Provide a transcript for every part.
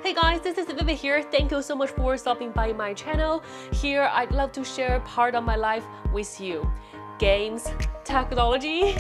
Hey guys, this is Vivy here. Thank you so much for stopping by my channel. Here, I'd love to share part of my life with you. Games, technology,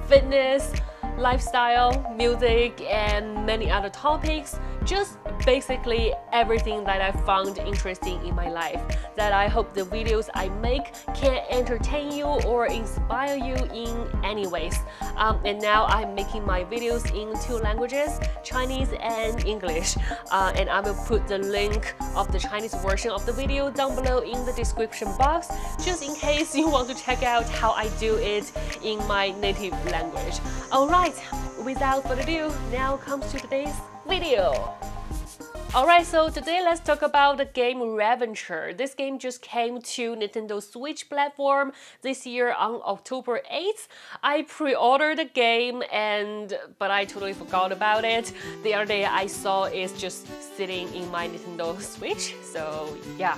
fitness, lifestyle, music, and many other topics. Just basically everything that I found interesting in my life that I hope the videos I make can entertain you or inspire you in any ways. And now I'm making my videos in 2 languages, Chinese and English. And I will put the link of the Chinese version of the video down below in the description box, just in case you want to check out how I do it in my native language. Alright, without further ado, now comes to today's video. Alright, so today let's talk about the game Reventure. This game just came to Nintendo Switch platform this year on October 8th. I pre-ordered the game but I totally forgot about it. The other day I saw it just sitting in my Nintendo Switch, so yeah.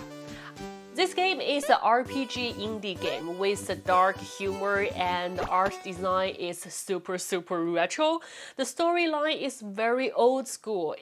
This game is an RPG indie game with a dark humor and the art design is super retro. The storyline is very old school.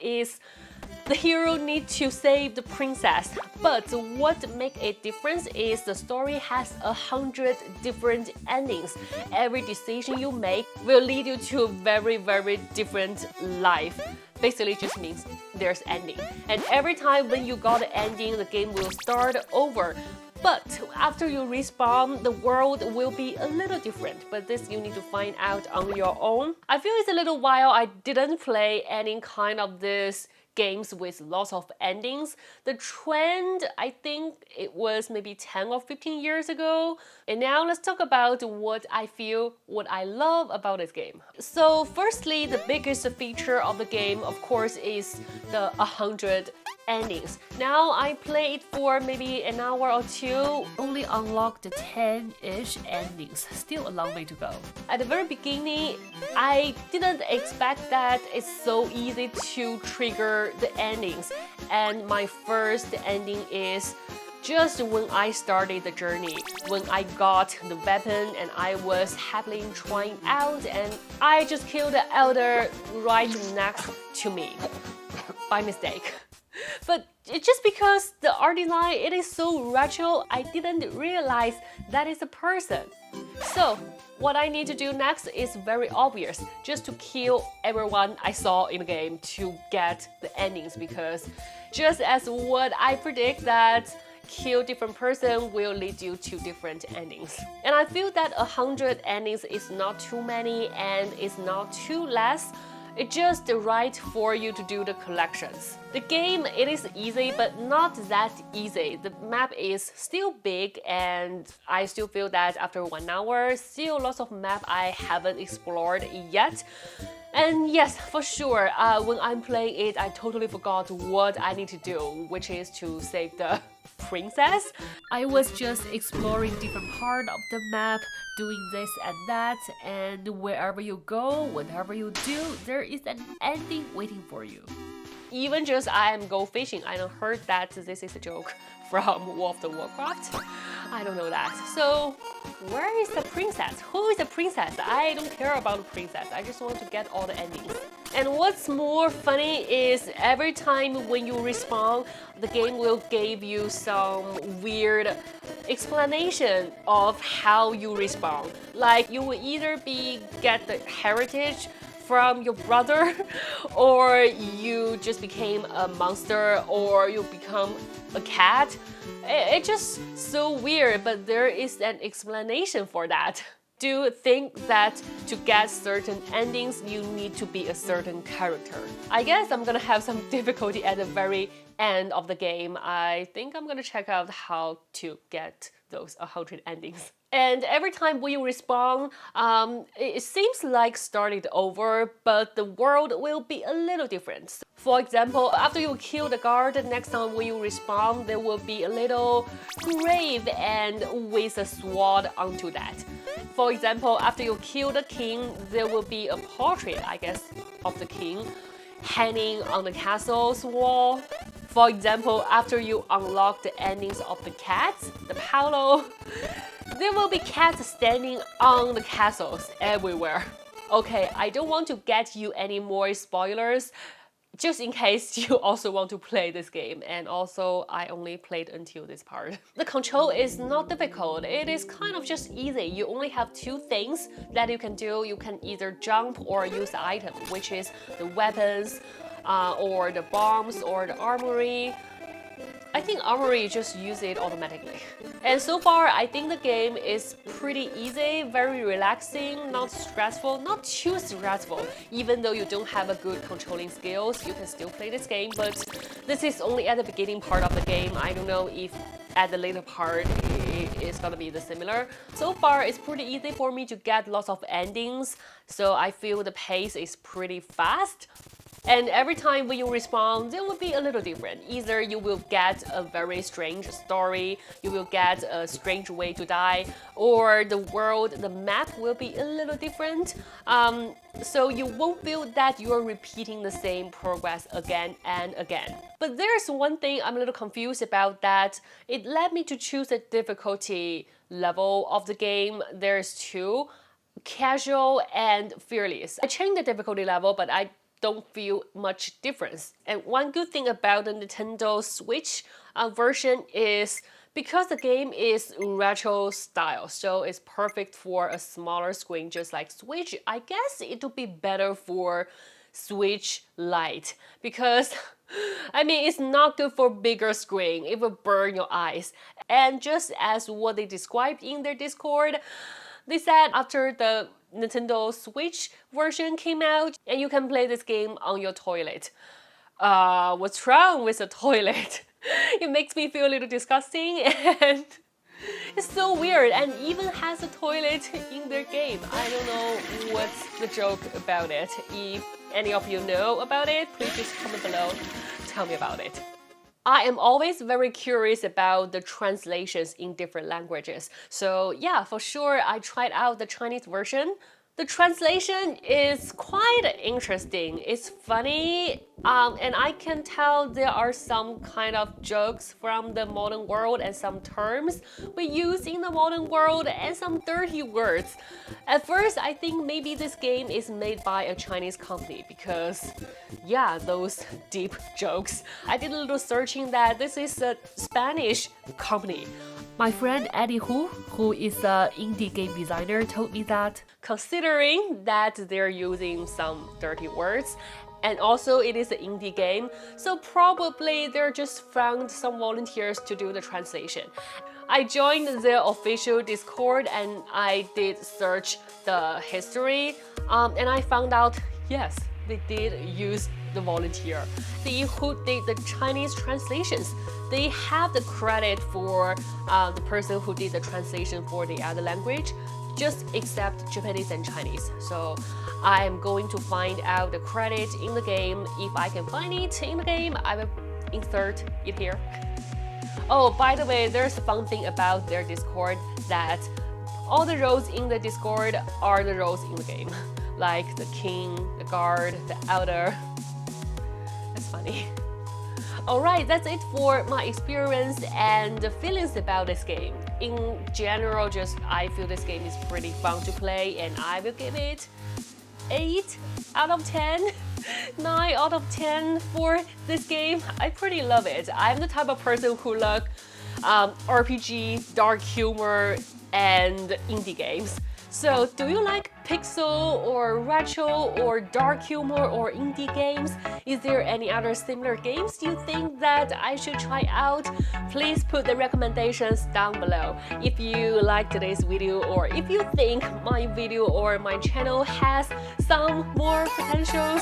The hero needs to save the princess, but what makes a difference is the story has 100 different endings. Every decision you make will lead you to a very different life. Basically it just means there's ending. And every time when you got the ending, the game will start over. But after you respawn, the world will be a little different, but this you need to find out on your own. I feel it's a little while I didn't play any kind of this games with lots of endings. The trend, I think it was maybe 10 or 15 years ago. And now let's talk about what I love about this game. So firstly, the biggest feature of the game, of course, is the 100 endings. Now I played for maybe an hour or 2, only unlocked the 10-ish endings. Still a long way to go. At the very beginning, I didn't expect that it's so easy to trigger the endings. And my first ending is just when I started the journey, when I got the weapon and I was happily trying out and I just killed the elder right next to me by mistake. But it's just because the art design, it is so retro, I didn't realize that is a person. So what I need to do next is very obvious, just to kill everyone I saw in the game to get the endings, because just as what I predict that kill different person will lead you to different endings. And I feel that 100 endings is not too many and it's not too less. It's just right for you to do the collections. The game, it is easy, but not that easy. The map is still big and I still feel that after 1 hour, still lots of map I haven't explored yet. And yes, for sure, when I'm playing it, I totally forgot what I need to do, which is to save the princess. I was just exploring different part of the map, doing this and that, and wherever you go, whatever you do, there is an ending waiting for you. Even just I am go fishing, I don't heard that this is a joke from World of Warcraft. I don't know that. So where is the princess? Who is the princess? I don't care about the princess. I just want to get all the endings. And what's more funny is every time when you respawn, the game will give you some weird explanation of how you respawn. Like you will either get the heritage from your brother, or you just became a monster, or you become a cat. It's just so weird, but there is an explanation for that. Do you think that to get certain endings, you need to be a certain character? I guess I'm gonna have some difficulty at the very end of the game. I think I'm gonna check out how to get those 100 endings. And every time we respawn, it seems like starting over, but the world will be a little different. For example, after you kill the guard, next time when you respawn, there will be a little grave and with a sword onto that. For example, after you kill the king, there will be a portrait, I guess, of the king hanging on the castle's wall. For example, after you unlock the endings of the cats, the Paolo, there will be cats standing on the castles everywhere. Okay, I don't want to get you any more spoilers. just in case you also want to play this game. And also, I only played until this part. The control is not difficult. It is kind of just easy. You only have two things that you can do. You can either jump or use the item, which is the weapons, or the bombs, or the armory. I think armory just use it automatically. And so far, I think the game is pretty easy, very relaxing, not stressful, not too stressful. Even though you don't have a good controlling skills, you can still play this game, but this is only at the beginning part of the game. I don't know if at the later part it's gonna be the similar. So far, it's pretty easy for me to get lots of endings, so I feel the pace is pretty fast. And every time when you respawn, it will be a little different. Either you will get a very strange story, you will get a strange way to die, or the world, the map will be a little different. So you won't feel that you're repeating the same progress again and again. But there's one thing I'm a little confused about, that it led me to choose the difficulty level of the game. There's two, casual and fearless. I changed the difficulty level, but I don't feel much difference. And one good thing about the Nintendo Switch version is because the game is retro style, so it's perfect for a smaller screen just like Switch. I guess it would be better for Switch Lite because I mean, it's not good for bigger screen. It will burn your eyes. And just as what they described in their Discord, they said after the Nintendo Switch version came out, and you can play this game on your toilet. What's wrong with the toilet? It makes me feel a little disgusting, and it's so weird, and even has a toilet in their game. I don't know what's the joke about it. If any of you know about it, please just comment below, tell me about it. I am always very curious about the translations in different languages. So yeah, for sure, I tried out the Chinese version. The translation is quite interesting. It's funny, and I can tell there are some kind of jokes from the modern world and some terms we use in the modern world and some dirty words. At first, I think maybe this game is made by a Chinese company because, yeah, those deep jokes. I did a little searching that this is a Spanish company. My friend Eddie Hu, who is an indie game designer, told me that considering that they're using some dirty words, and also it is an indie game, so probably they're just found some volunteers to do the translation. I joined their official Discord and I did search the history, and I found out, yes, they did use the volunteer. Who did the Chinese translations. They have the credit for the person who did the translation for the other language, just except Japanese and Chinese. So I am going to find out the credit in the game. If I can find it in the game, I will insert it here. Oh, by the way, there's a fun thing about their Discord that all the roles in the Discord are the roles in the game. Like the king, the guard, the elder. That's funny. Alright, that's it for my experience and the feelings about this game. In general, just I feel this game is pretty fun to play, and I will give it 8 out of 10, 9 out of 10 for this game. I pretty love it. I'm the type of person who loves RPG, dark humor, and indie games. So do you like pixel or retro or dark humor or indie games? Is there any other similar games you think that I should try out? Please put the recommendations down below. If you like today's video, or if you think my video or my channel has some more potentials,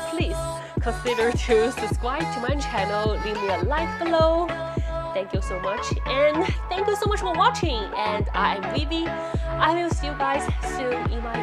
please consider to subscribe to my channel, leave me a like below. Thank you so much, and thank you so much for watching, and I am Vivy. I will see you guys soon in my